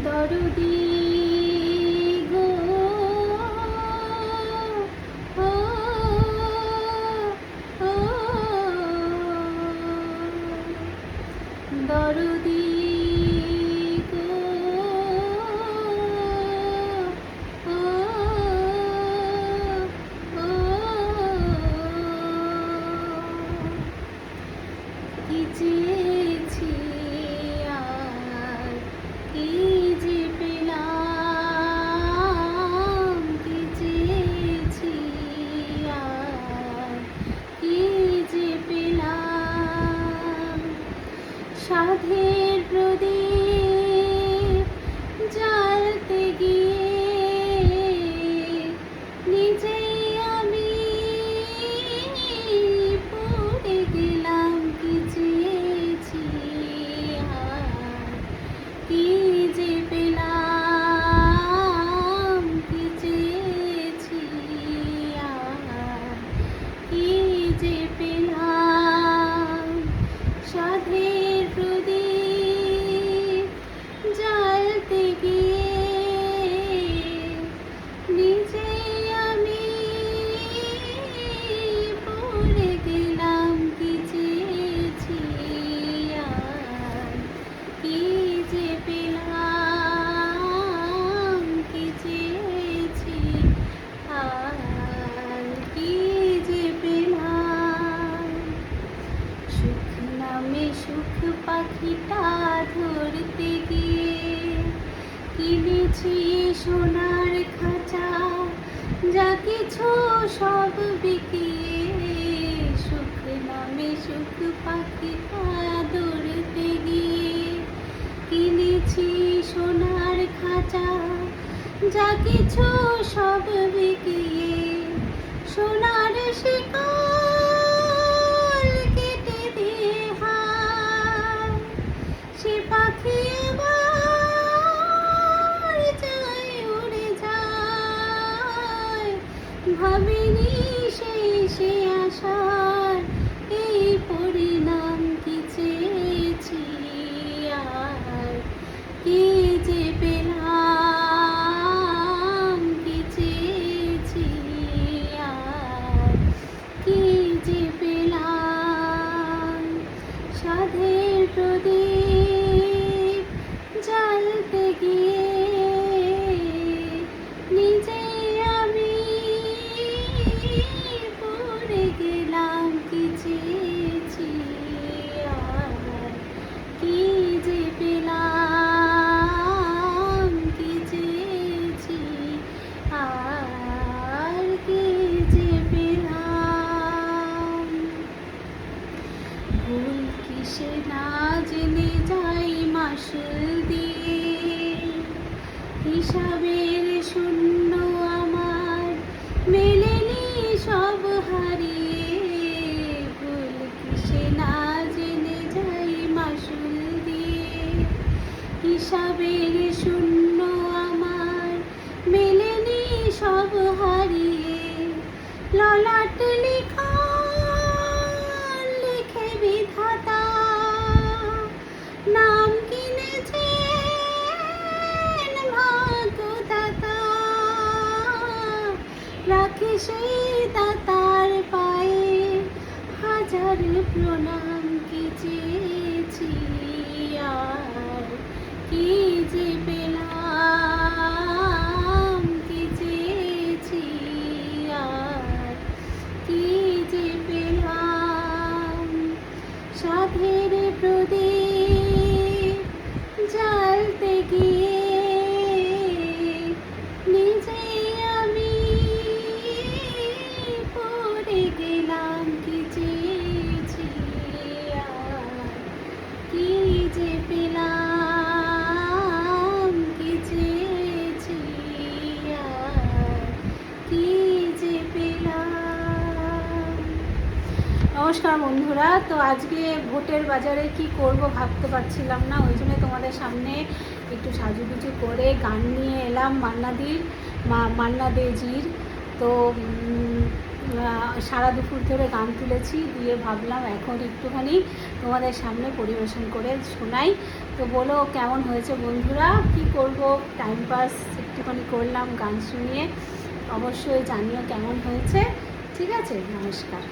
দরদি গো, ও, ও, দরদি গো, ও, ও, কি চেয়েছি আর কি যে পেলাম, কি চেয়েছি আর কি যে পেলাম। সাধের প্রদীপ জ্বালতে গিয়ে নিজেই আমি পড়ে গেলাম। কি চেয়েছি আর কি যে পেলাম, কি চেয়েছি আর কি যে পেলাম। সাধের প্রদীপ জ্বালতে গিয়ে নিজেই আমি পড়ে গেলাম। কি চেয়েছি আর কি যে পেলাম, কি চেয়েছি আর কি যে পেলাম। সুখ নামে সুখ পাখিটা ধরতে গিয়ে কিনেছি সোনার খাঁচা, যা কিছু সব বিকিয়ে। সুখ নামে সুখ পাখিটা ধরতে গিয়ে কিনেছি সোনার খাঁচা, যা কিছু সব বিকিয়ে। সোনার শিকল কেটে দিয়ে হায় সে পাখি আবার যায় উড়ে যায়। ভাবিনি সেই সে আশার এই পরিণাম। কি চেয়েছি আর কি যে পেলাম, কি চেয়েছি আর কি যে পেলাম। সাধের প্রদীপ জ্বালতে গিয়ে নিজেই আমি পড়ে গেলাম। কি চেয়েছি আর কি যে পেলাম, কি চেয়েছি আর কি যে পেলাম। ভুল কিসে না জেনে যাই মাসুল দিয়ে, হিসাবের শূন্য আমার মেলেনি সব হারিয়ে। ভুল কিসে না জেনে যাই মাসুল দিয়ে, হিসাবের শূন্য আমার মেলেনি সব হারিয়ে। ললাট লিখা লিখে বিধাতা নাম কিনেছেন ভাগ্যদাতা, রাখে সেই দাতার পায়ে হাজার প্রণাম। কি চেয়েছি আর কি যে পেলাম, কি চেয়েছি আর কি যে পেলাম। সাধের প্রদীপ জ্বালতে গিয়ে নিজেই আমি পড়ে গেলাম। কি চেয়েছি আর কি যে পেলাম, কি চেয়েছি আর কি যে পেলাম। নমস্কার বন্ধুরা, তো আজকে ভোটের বাজারে কি করব ভাবতে পারছিলাম না, ওই জন্য তোমাদের সামনে একটু সাজুগুজু করে গান নিয়ে এলাম মান্না দেজির। তো সারা দুপুর ধরে গান তুলেছি, দিয়ে ভাবলাম এখন একটুখানি তোমাদের সামনে পরিবেশন করে শোনাই। তো বলো কেমন হয়েছে বন্ধুরা, কি করব, টাইম পাস একটুখানি করলাম গান শুনিয়ে। অবশ্যই জানিও কেমন হয়েছে। ঠিক আছে, নমস্কার।